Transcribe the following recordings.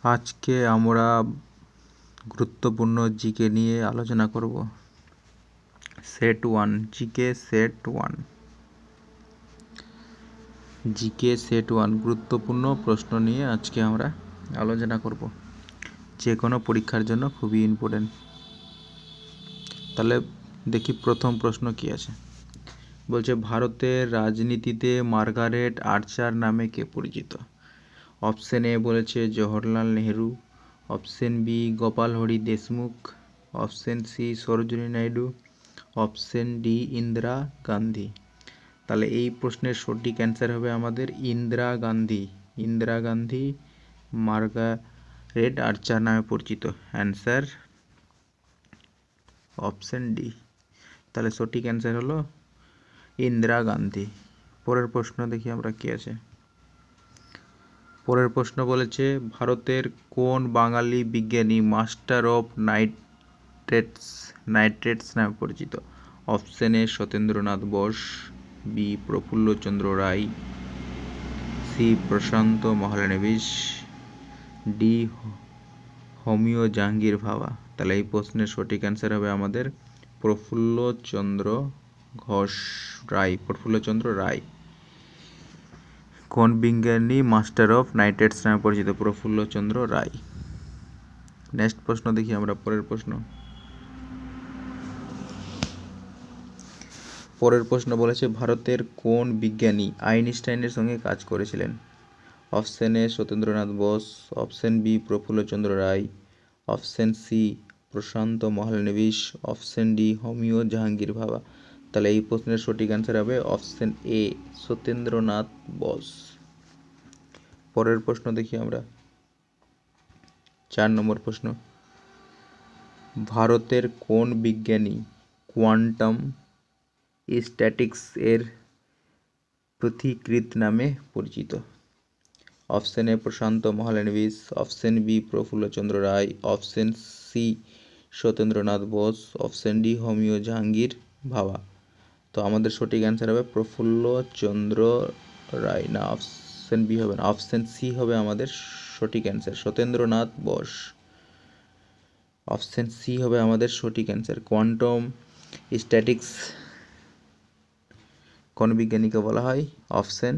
আজকে আমরা গুরুত্বপূর্ণ জিকে নিয়ে আলোচনা করব। Set 1 GK set 1 GK set 1 গুরুত্বপূর্ণ প্রশ্ন নিয়ে আজকে আমরা আলোচনা করব, যে কোনো পরীক্ষার জন্য খুবই ইম্পর্টেন্ট। তাহলে দেখি প্রথম প্রশ্ন কি আছে। বলছে ভারতের রাজনীতিতে মার্গারেট আর্চার নামে কে পরিচিত? অপশন এ বলেছে Jawaharlal Nehru, option B Gopal Hari Deshmukh, option C Sarojini Naidu, option D Indira Gandhi. তাহলে এই প্রশ্নের সঠিক অ্যান্সার হবে আমাদের ইন্দিরা গান্ধী। ইন্দিরা গান্ধী মার্গারেট আর্চার নামে পরিচিত। Answer option D. তাহলে সঠিক অ্যান্সার হলো ইন্দিরা গান্ধী। পরের প্রশ্ন দেখি আমরা কি আছে। পরের প্রশ্ন বলেছে ভারতের কোন বাঙালি বিজ্ঞানী মাস্টার অফ নাইট্রেটস নামে পরিচিত? Option A Satyendranath Bose, B Prafullachandra Ray, C Prashanta Mahalanobis, D Homi Jehangir Bhabha. তাহলে এই প্রশ্নের সঠিক অ্যান্সার হবে আমাদের প্রফুল্লচন্দ্র রায়। কোন বিজ্ঞানী মাস্টার অফ নাইট্রেটস নামে পরিচিত? প্রফুল্লচন্দ্র রায়। নেক্সট প্রশ্ন দেখি আমরা। পরের প্রশ্ন বলেছে ভারতের কোন বিজ্ঞানী আইনস্টাইনের সঙ্গে কাজ করেছিলেন? Option A Satyendranath Bose, option B Prafullachandra Ray, option C Prashanta Mahalanobis, option D Homi Jehangir Bhabha. তাহলে এই প্রশ্নের সঠিক অ্যান্সার হবে অপশন এ সত্যেন্দ্রনাথ বোস। পরের প্রশ্ন দেখি আমরা। 4 নম্বর প্রশ্ন, ভারতের কোন বিজ্ঞানী কোয়ান্টাম স্ট্যাটিক্স এর পথিকৃৎ নামে পরিচিত? Option A Prashanta Mahalanobis, option B Prafullachandra Ray, option C Satyendranath Bose, option D Homi Jehangir Bhabha. তো আমাদের সঠিক অ্যান্সার হবে প্রফুল্লচন্দ্র রায়। না, অপশন বি হবে না, অপশন সি হবে আমাদের সঠিক answer, Satyendranath Bose. Option C হবে আমাদের সঠিক অ্যান্সার। কোয়ান্টাম স্ট্যাটিক্স কোন বিজ্ঞানীকে বলা হয়? Option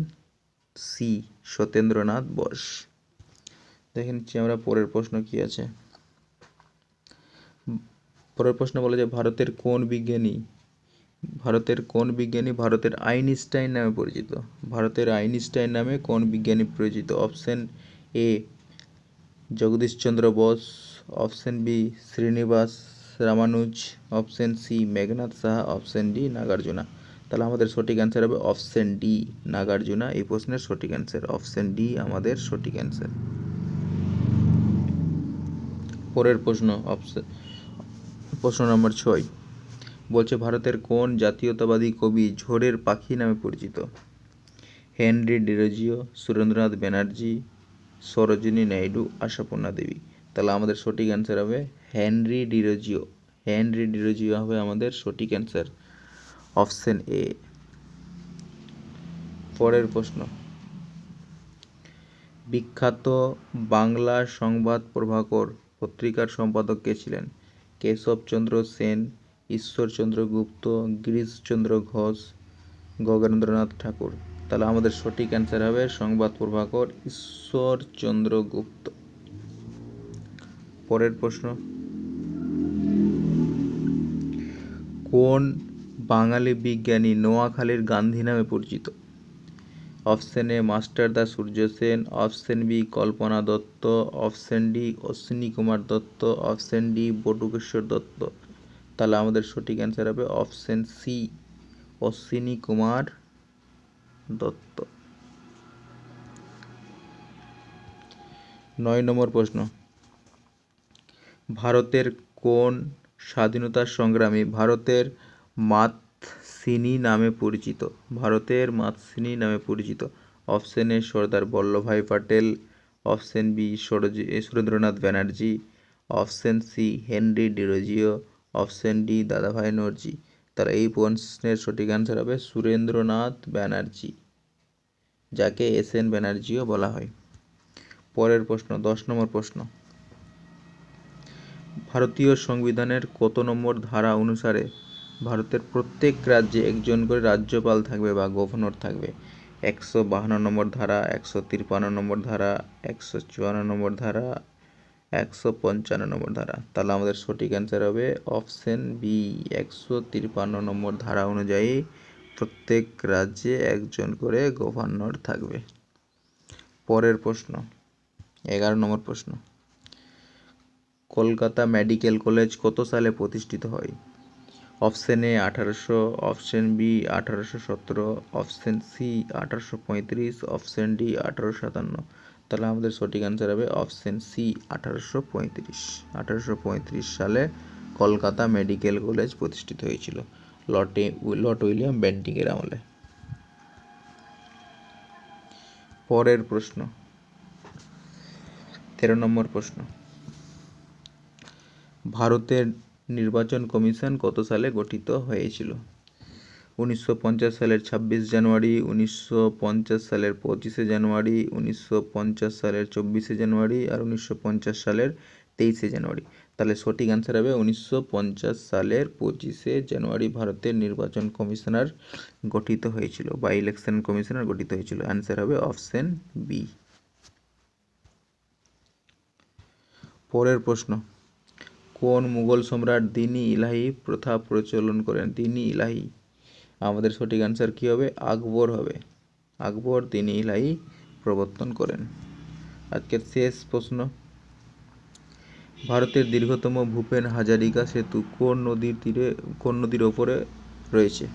C Satyendranath Bose. দেখে নিচ্ছি আমরা পরের প্রশ্ন কি আছে। পরের প্রশ্ন বলে যে ভারতের কোন বিজ্ঞানী ভারতের আইনস্টাইন নামে পরিচিত? ভারতের আইনস্টাইন নামে কোন বিজ্ঞানী পরিচিত? Option A Jagadishchandra Bose, option B Srinivasa Ramanuja, option C Meghnad Saha, option D Nagarjuna. তাহলে আমাদের সঠিক অ্যান্সার হবে অপশন ডি নাগার্জুনা। এই প্রশ্নের সঠিক অ্যান্সার অপশন ডি আমাদের সঠিক অ্যান্সার। পরের প্রশ্ন নম্বর 6 বলছে ভারতের কোন জাতীয়তাবাদী কবি ঝড়ের পাখি নামে পরিচিত? হেনরি ডিরোজিও, সুরেন্দ্রনাথ ব্যানার্জি, সরোজিনী নাইডু, আশাপূর্ণা দেবী। তাহলে আমাদের সঠিক অ্যান্সার হবে হেনরি ডিরোজিও হবে আমাদের সঠিক অ্যান্সার, অপশন এ। পরের প্রশ্ন, বিখ্যাত বাংলা সংবাদ প্রভাকর পত্রিকার সম্পাদক কে ছিলেন? কেশবচন্দ্র সেন, ঈশ্বরচন্দ্র গুপ্ত, গিরিশচন্দ্র ঘোষ, গগনেন্দ্রনাথ ঠাকুর। তাহলে আমাদের সঠিক অ্যান্সার হবে সংবাদ প্রভাকর ঈশ্বরচন্দ্র গুপ্ত। পরের প্রশ্ন, কোন বাঙালি বিজ্ঞানী নোয়াখালীর গান্ধী নামে পরিচিত? Option A Masterda Surya Sen, option B Kalpana Dutta, option D Ashwini Kumar Dutta, option D Batukeshwar Dutta. তাহলে আমাদের সঠিক অ্যান্সার হবে অপশন সি অশ্বিনী কুমার দত্ত। 9 নম্বর প্রশ্ন, ভারতের কোন স্বাধীনতা সংগ্রামী ভারতের মাতসিনী নামে পরিচিত? Option A Sardar Vallabhbhai Patel, option B Surendranath Banerjee, option C Henry Derozio, option D Dadabhai Naoroji. তাহলে এই প্রশ্নের সঠিক অ্যান্সার হবে সুরেন্দ্রনাথ ব্যানার্জি, যাকে এস এন ব্যানার্জিও বলা হয়। পরের প্রশ্ন 10 নম্বর প্রশ্ন, ভারতীয় সংবিধানের কত নম্বর ধারা অনুসারে ভারতের প্রত্যেক রাজ্যে একজন করে রাজ্যপাল থাকবে বা গভর্নর থাকবে? 152 নম্বর ধারা, 153 নম্বর ধারা, 154 নম্বর ধারা, 155 নম্বর ধারা। তাহলে আমাদের সঠিক অ্যান্সার হবে অপশন বি, 153 নম্বর ধারা অনুযায়ী প্রত্যেক রাজ্যে একজন করে গভর্নর থাকবে। পরের প্রশ্ন 11 নম্বর প্রশ্ন, কলকাতা মেডিকেল কলেজ কত সালে প্রতিষ্ঠিত হয়? Option A 1800, option B 1817, option C 1835, option D 1857। তাহলে আমাদের সঠিক অ্যান্সার হবে অপশন সি 1835। 1835 সালে কলকাতা মেডিকেল কলেজ প্রতিষ্ঠিত হয়েছিল লর্ড উইলিয়াম বেন্টিংয়ের আমলে। পরের প্রশ্ন 13 নম্বর প্রশ্ন, ভারতের নির্বাচন কমিশন কত সালে গঠিত হয়েছিল? 1950 সালের 26 জানুয়ারি, 1950 সালের 25 জানুয়ারি, 1950 সালের 24 জানুয়ারি আর 1950 সালের 23 জানুয়ারি। তাহলে সঠিক অ্যান্সার হবে 1950 সালের 25 জানুয়ারি ভারতের নির্বাচন কমিশনার গঠিত হয়েছিল বা ইলেকশন কমিশনার গঠিত হয়েছিল। অ্যান্সার হবে অপশন বি। পরের প্রশ্ন, কোন মুঘল সম্রাট দিন-ই ইলাহি প্রথা প্রচলন করেন? দিন-ই ইলাহি, আমাদের সঠিক অ্যান্সার কি হবে? আকবর হবে। আকবর দিন-ই ইলাহি প্রবর্তন করেন। আজকের শেষ প্রশ্ন, ভারতের দীর্ঘতম ভূপেন হাজারিকা সেতু কোন নদীর ওপরে রয়েছে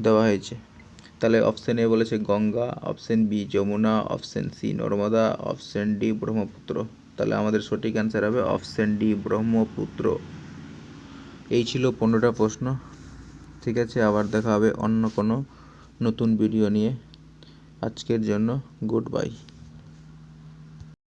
দেওয়া হয়েছে? তাহলে অপশন এ বলেছে Ganga, option B Yamuna, option C Narmada, option D Brahmaputra. তাহলে আমাদের সঠিক অ্যান্সার হবে অপশন ডি ব্রহ্মপুত্র। এই ছিল 15টা প্রশ্ন। ঠিক আছে, আবার দেখা হবে অন্য কোনো নতুন ভিডিও নিয়ে। আজকের জন্য গুড বাই।